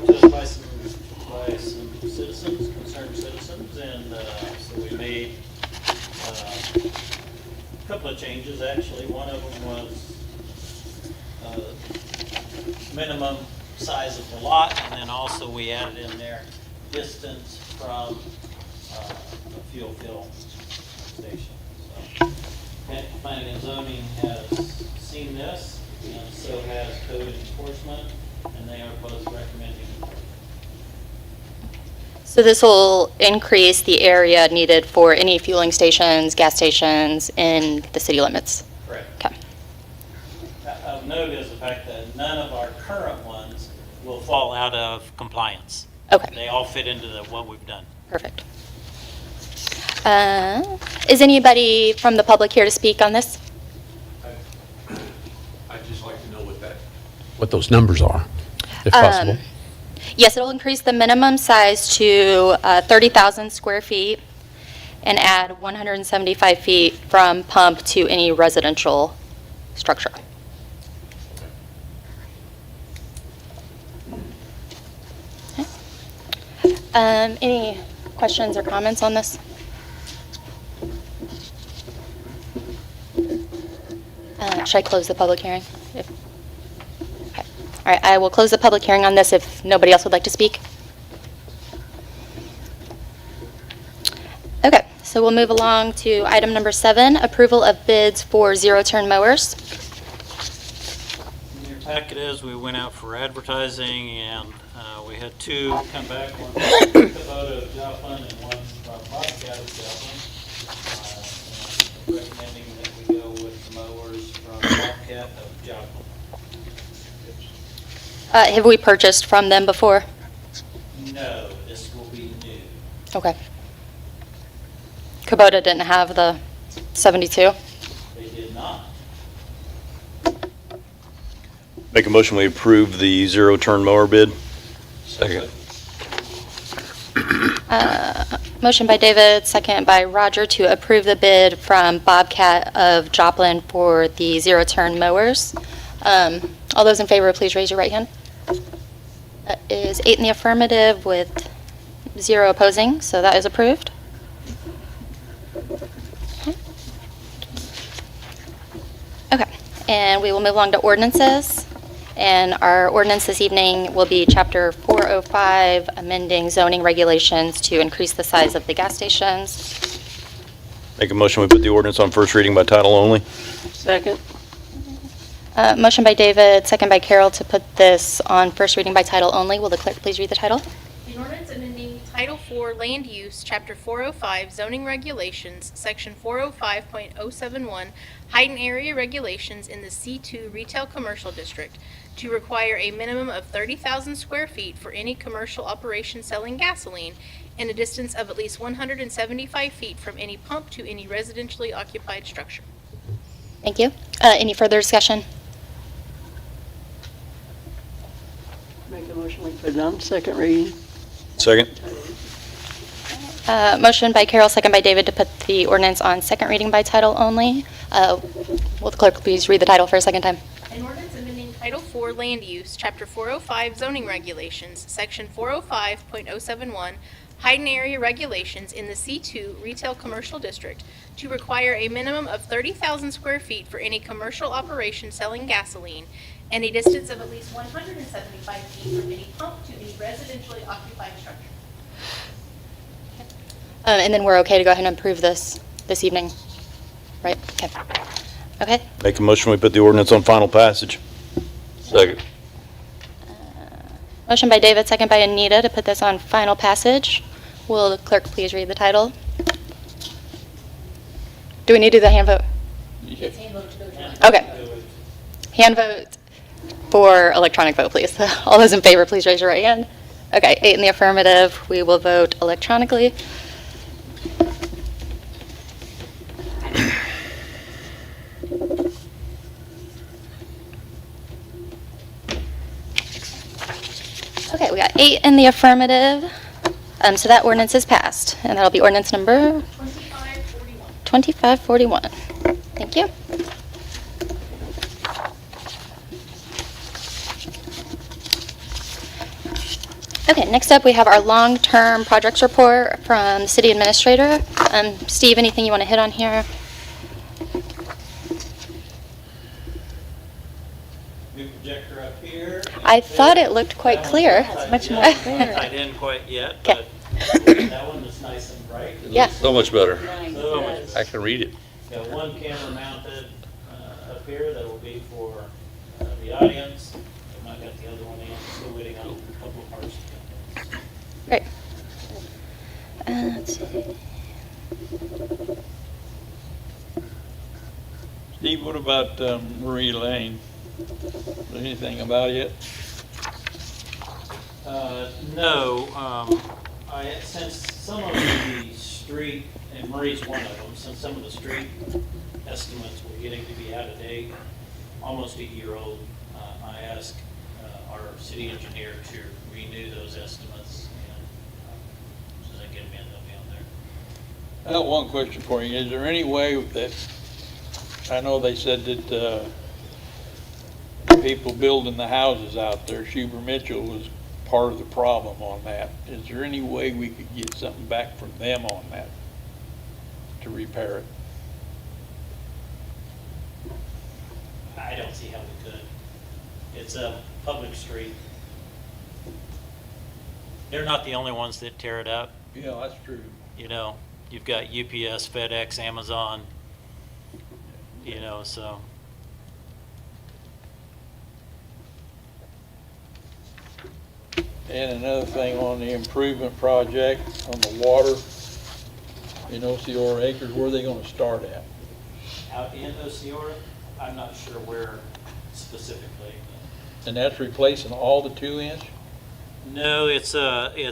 brought to us by some citizens, concerned citizens, and so we made a couple of changes, actually. One of them was minimum size of the lot, and then also we added in there distance from a fuel fill station. So, planning and zoning has seen this, and so has code enforcement, and they are both recommending approval. So this will increase the area needed for any fueling stations, gas stations in the city limits? Correct. Okay. Of note is the fact that none of our current ones will fall out of compliance. Okay. They all fit into what we've done. Perfect. Is anybody from the public here to speak on this? I'd just like to know what those numbers are, if possible. Yes, it'll increase the minimum size to 30,000 square feet and add 175 feet from pump to any residential structure. Okay. Any questions or comments on this? Should I close the public hearing? Okay. All right, I will close the public hearing on this if nobody else would like to speak. Okay, so we'll move along to item number 7, approval of bids for zero-turn mowers. In your packet is, we went out for advertising, and we had two come back, one from Kubota of Joplin and one from Bobcat of Joplin. And recommending that we go with the mowers from Bobcat of Joplin. Have we purchased from them before? No, this will be new. Okay. Kubota didn't have the 72? They did not. Make a motion, we approve the zero-turn mower bid. Second. Motion by David, second by Roger to approve the bid from Bobcat of Joplin for the zero-turn mowers. All those in favor, please raise your right hand. That is 8 in the affirmative with 0 opposing, so that is approved. Okay, and we will move along to ordinances. And our ordinance this evening will be Chapter 405, amending zoning regulations to increase the size of the gas stations. Make a motion, we put the ordinance on first reading by title only. Second. Motion by David, second by Carol to put this on first reading by title only. Will the clerk please read the title? An ordinance amending Title 4 Land Use, Chapter 405 Zoning Regulations, Section 405.071 Height and Area Regulations in the C2 Retail Commercial District to require a minimum of 30,000 square feet for any commercial operation selling gasoline and a distance of at least 175 feet from any pump to any residentially occupied structure. Thank you. Any further discussion? Make a motion, we put it on second reading. Second. Motion by Carol, second by David to put the ordinance on second reading by title only. Will the clerk please read the title for a second time? An ordinance amending Title 4 Land Use, Chapter 405 Zoning Regulations, Section 405.071 Height and Area Regulations in the C2 Retail Commercial District to require a minimum of 30,000 square feet for any commercial operation selling gasoline and a distance of at least 175 feet from any pump to any residentially occupied structure. And then we're okay to go ahead and approve this evening, right? Okay. Okay. Make a motion, we put the ordinance on final passage. Second. Motion by David, second by Anita to put this on final passage. Will the clerk please read the title? Do we need to do the hand vote? Okay. Hand vote for electronic vote, please. All those in favor, please raise your right hand. Okay, 8 in the affirmative. We will vote electronically. Okay, we got 8 in the affirmative. So that ordinance is passed, and that'll be ordinance number 2541. Thank you. Okay, next up, we have our long-term projects report from the city administrator. Steve, anything you want to hit on here? New projector up here. I thought it looked quite That one's clear. not tied much yet. more Not clear. tied in quite yet, Okay. but that one is nice and bright. Yeah. So much better. So much. I can read it. Got one camera mounted up here that will be for the audience. I might got the other one in, still waiting on a couple of parts. Great. Let's see. Steve, what about Marie Lane? Anything about it? No, since some of the street, and Marie's one of them, since some of the street estimates were getting to be out of date, almost a year old, I asked our city engineer to renew those estimates, and as soon as I get them in, they'll be on there. I got one question for you. Is there any way that, I know they said that people building the houses out there, Schuber Mitchell was part of the problem on that. Is there any way we could get something back from them on that to repair it? I don't see how we could. It's a public street. They're not the only ones that tear it up. Yeah, that's true. You know, you've got UPS, FedEx, Amazon, you know, so. And another thing on the improvement project on the water in Osceola Acres, where are they gonna start at? Out in Osceola, I'm not sure where specifically. And that's replacing all the 2-inch? No, it's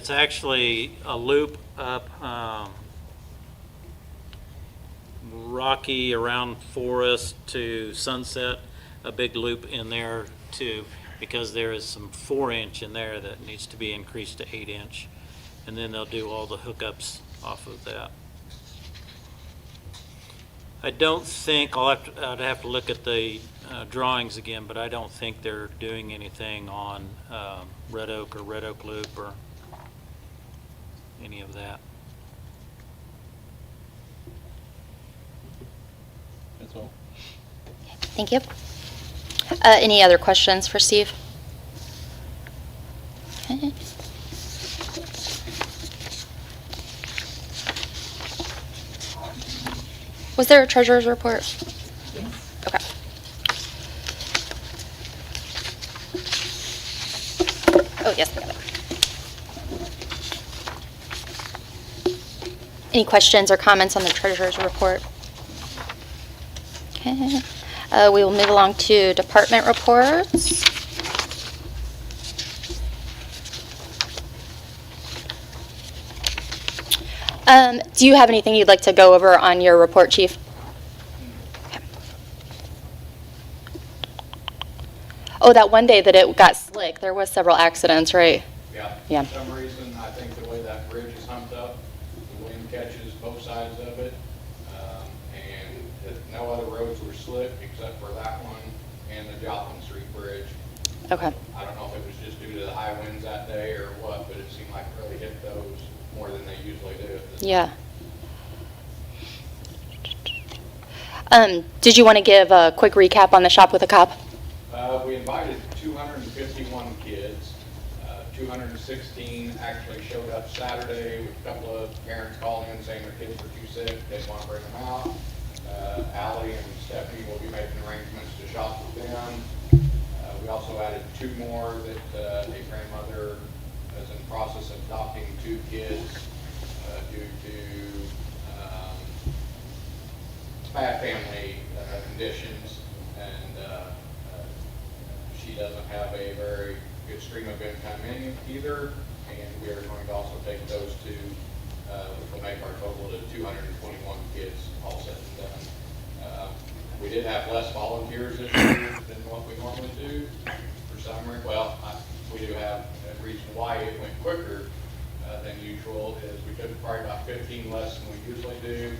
actually a loop up, Rocky around Forest to Sunset, a big loop in there too, because there is some 4-inch in there that needs to be increased to 8-inch. And then they'll do all the hookups off of that. I don't think, I'd have to look at the drawings again, but I don't think they're doing anything on Red Oak or Red Oak Loop or any of that. That's all. Thank you. Any other questions for Steve? Okay. Was there a treasurer's report? Okay. Oh, yes, I got it. Any questions or comments on the treasurer's report? Okay. We will move along to department reports. Do you have anything you'd like to go over on your report, Chief? Okay. Oh, that one day that it got slick, there was several accidents, right? Yeah. For some reason, I think the way that bridge is humped up, the wind catches both sides of it, and no other roads were slick except for that one and the Joplin Street Bridge. Okay. I don't know if it was just due to the high winds that day or what, but it seemed like it really hit those more than they usually do. Yeah. Did you want to give a quick recap on the Shop with a Cop? We invited 251 kids. 216 actually showed up Saturday with a couple of parents calling in saying their kids were too sick, they didn't want to bring them out. Allie and Stephanie will be making arrangements to shop with them. We also added 2 more that a grandmother is in the process of adopting 2 kids due to bad family conditions, and she doesn't have a very good stream of income in either, and we are going to also take those 2, which will make our total to 221 kids all said and done. We did have less volunteers this year than what we normally do for some reason. Well, we do have a reason why it went quicker than usual is we took probably about 15 less than we usually do,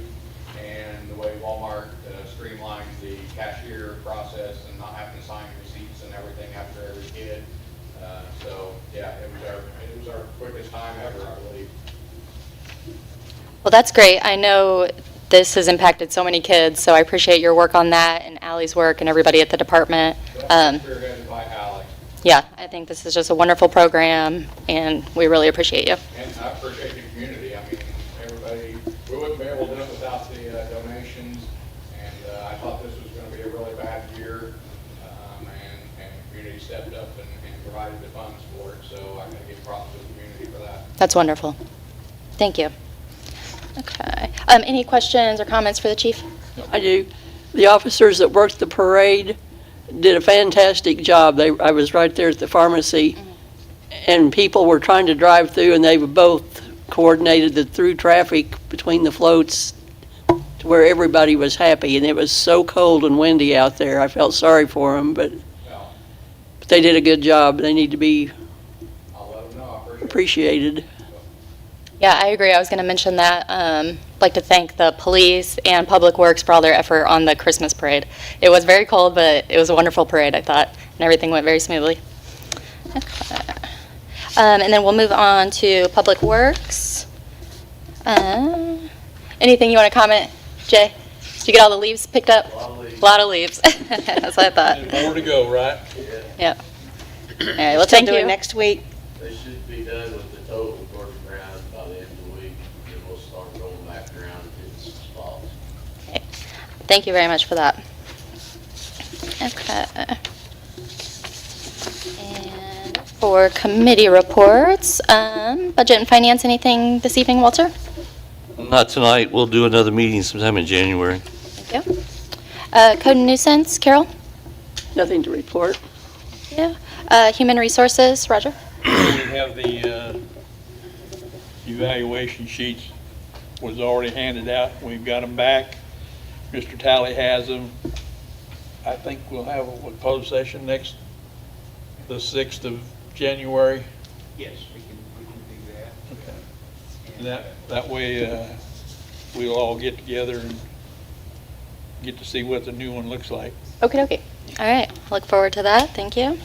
and the way Walmart streamlined the cashier process and not having to sign receipts and everything after every kid. So yeah, it was our happiest time ever, I believe. Well, that's great. I know this has impacted so many kids, so I appreciate your work on that and Allie's work and everybody at the department. Spearheaded by Ally. Yeah, I think this is just a wonderful program, and we really appreciate you. And I appreciate the community. I mean, everybody, we wouldn't be able to do it without the donations. And I thought this was going to be a really bad year. And the community stepped up and provided the funds for it. So I'm going to give props to the community for that. That's wonderful. Thank you. Okay. Any questions or comments for the chief? I do. The officers that worked the parade did a fantastic job. I was right there at the pharmacy, and people were trying to drive through, and they both coordinated the through traffic between the floats to where everybody was happy, and it was so cold and windy out there. I felt sorry for them, but Well, they did a good job. They need to be I'll let them know. I appreciate it. appreciated. Yeah, I agree. I was going to mention that. I'd like to thank the police and Public Works for all their effort on the Christmas parade. It was very cold, but it was a wonderful parade, I thought, and everything went very smoothly. Okay. And then we'll move on to Public Works. Anything you want to comment, Jay? Did you get all the leaves picked up? A lot of leaves. That's what I thought. There's more to go, right? Yeah. All right, well, thank you. Next week. They should be done with the total towards the ground by the end of the week, and then we'll start rolling back around in some spots. Okay. Thank you very much for that. Okay. And for committee reports, budget and finance, anything this evening, Walter? Not tonight. We'll do another meeting sometime in January. Thank you. Code and nuisance, Carol? Nothing to report. Yeah. Human resources, Roger? We have the evaluation sheets was already handed out. We've got them back. Mr. Talley has them. I think we'll have a closed session the 6th of January. Yes, we can do that. Okay. That way, we'll all get together and get to see what the new one looks like. Okay. All right. Look forward to that. Thank you.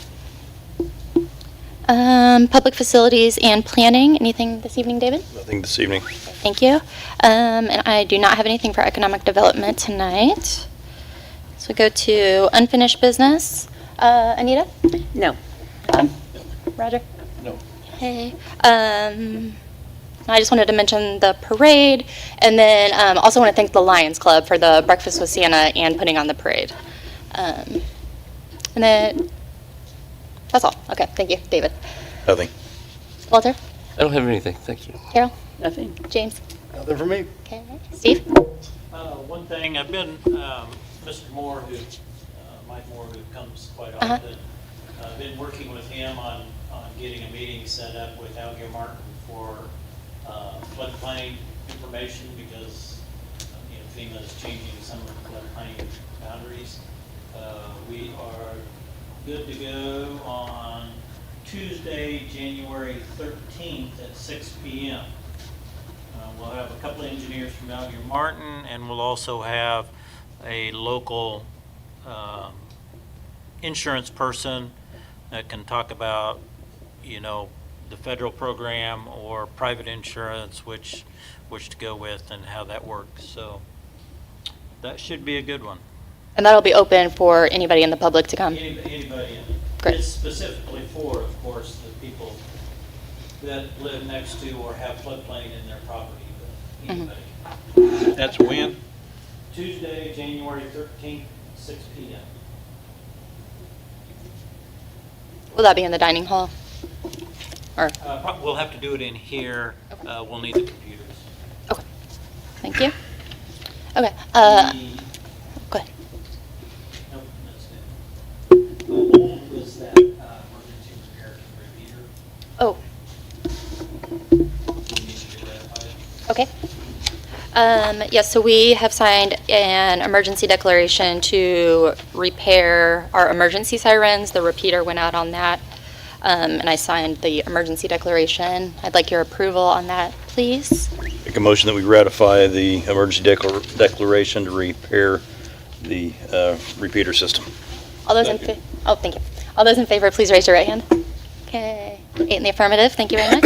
Public facilities and planning, anything this evening, David? Nothing this evening. Thank you. And I do not have anything for economic development tonight. So go to unfinished business. Anita? No. Roger? No. Hey. I just wanted to mention the parade, and then also want to thank the Lions Club for the Breakfast with Santa and putting on the parade. And then that's all. Okay, thank you. David? Nothing. Walter? I don't have anything. Thank you. Carol? Nothing. James? Nothing for me. Okay. Steve? One thing, I've been, Mr. Moore, Mike Moore, who comes quite Uh-huh. often, I've been working with him on getting a meeting set up with Alger Martin for floodplain information, because FEMA is changing some of the floodplain boundaries. We are good to go on Tuesday, January 13th at 6 p.m. We'll have a couple of engineers from Alger Martin, and we'll also have a local insurance person that can talk about, the federal program or private insurance, which to go with and how that works. So that should be a good one. And that'll be open for anybody in the public to come. Anybody. Great. It's specifically for, of course, the people that live next to or have floodplain in their property, but anybody. That's when? Tuesday, January 13th, 6 p.m. Will that be in the dining hall? Or, We'll have to do it in here. We'll need the computers. okay. Thank you. Okay. Go ahead. Nope, that's it. How old was that emergency repair repeater? Oh, We need to get that by- okay. Yes, so we have signed an emergency declaration to repair our emergency sirens. The repeater went out on that, and I signed the emergency declaration. I'd like your approval on that, please. Make a motion that we ratify the emergency declaration to repair the repeater system. All those in thank you. All those in favor, please raise your right hand. Okay, 8 in the affirmative. Thank you very much.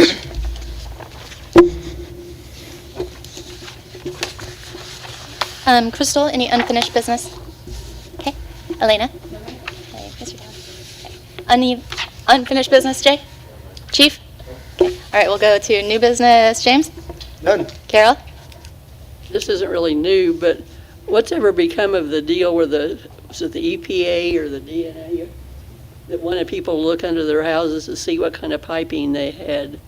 Crystal, any unfinished business? Okay. Elena? Okay, Mr. Town. Okay. Any unfinished business, Jay? Chief? Okay. All right, we'll go to new business. James? None. Carol? This isn't really new, but what's ever become of the deal where was it the EPA or the DNA that wanted people to look under their houses to see what kind of piping they had?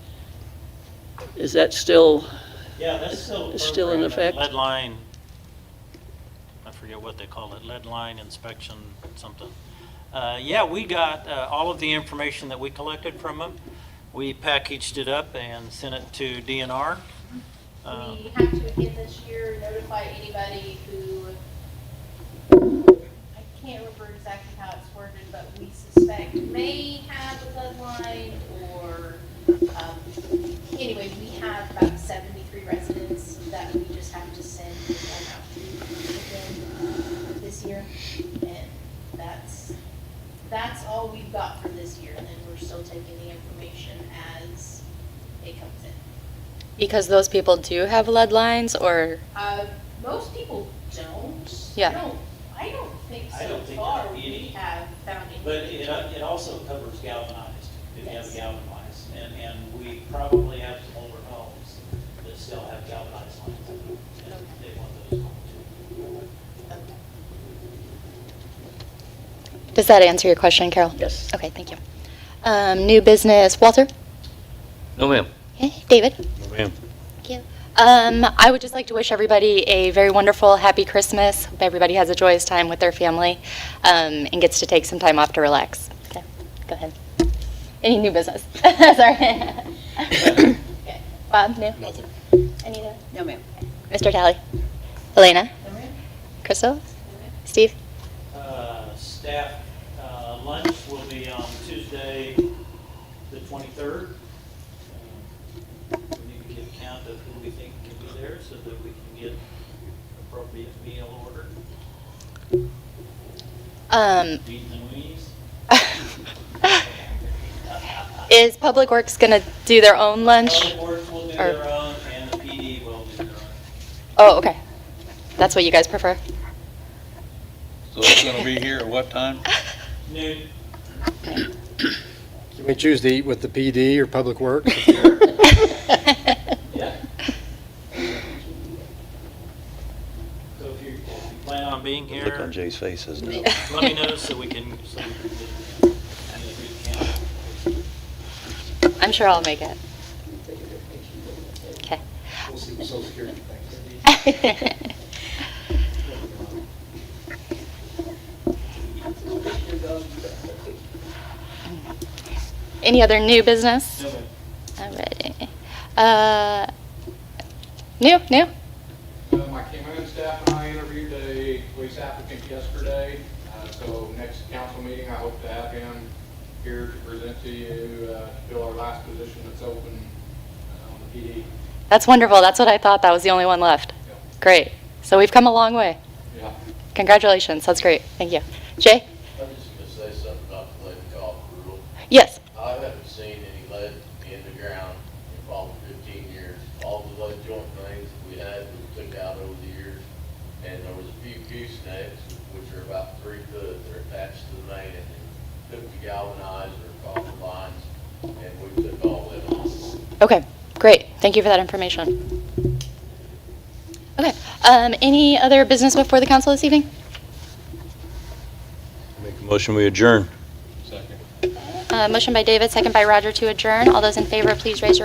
Is that still, Yeah, that's still. It's still in program, effect? Lead line, I forget what they call it, lead line inspection, something. Yeah, we got all of the information that we collected from them. We packaged it up and sent it to DNR. We have to again this year notify anybody who, I can't remember exactly how it's worded, but we suspect may have a lead line or, anyway, we have about 73 residents that we just have to send one out to again this year. And that's all we've got for this year. And then we're still taking the information as it comes in. Because those people do have lead lines, or? Most people don't. Yeah. I don't think I so don't think far there'd be we any. have found any. But it also covers galvanized, if you have Yes. galvanized. And we probably have some older homes that still have galvanized lines in them. And they want those gone too. Does that answer your question, Carol? yes. Okay, thank you. New business, Walter? No, ma'am. Okay, David? Ma'am. Thank you. I would just like to wish everybody a very wonderful, happy Christmas. Hope everybody has a joyous time with their family and gets to take some time off to relax. Okay, go ahead. Any new business? Sorry. Okay. Bob, new? Nothing. Anita? No, ma'am. Mr. Talley? Elena? Crystal? Steve? Staff lunch will be on Tuesday, the 23rd. We need to get a count of who we think can be there so that we can get appropriate meal ordered. Beans and weenies. Is Public Works going to do their own lunch? Public Works will do Or- their own, and the PD will do their own. Oh, okay. That's what you guys prefer? So it's gonna be here at what time? Noon. Can we choose to eat with the PD or Public Works? Yeah. So if you plan on being here. Look on Jay's face says no. Let me know so we can get a good count. I'm sure I'll make it. Okay. We'll see what Social Security thinks. Any other new business? No, ma'am. Alrighty. New? My Cameron staff and I interviewed a police applicant yesterday, so next council meeting, I hope to have him here to present to you, to fill our last position that's open on the PD. That's wonderful. That's what I thought. That was the only one left. Yeah. Great. So we've come a long way. Yeah. Congratulations. That's great. Thank you. Jay? I'm just gonna say something about the lead golf rule. Yes. I haven't seen any lead in the ground in probably 15 years. All the lead joint things we had, we took out over the years. And there was a few goosenecks, which are about 3 foot, they're attached to the main, and they took the galvanized or copper lines, and we took all that off. Okay. Great. Thank you for that information. Okay. Any other business before the council this evening? Make a motion, we adjourn. Second. Motion by David, second by Roger to adjourn. All those in favor, please raise your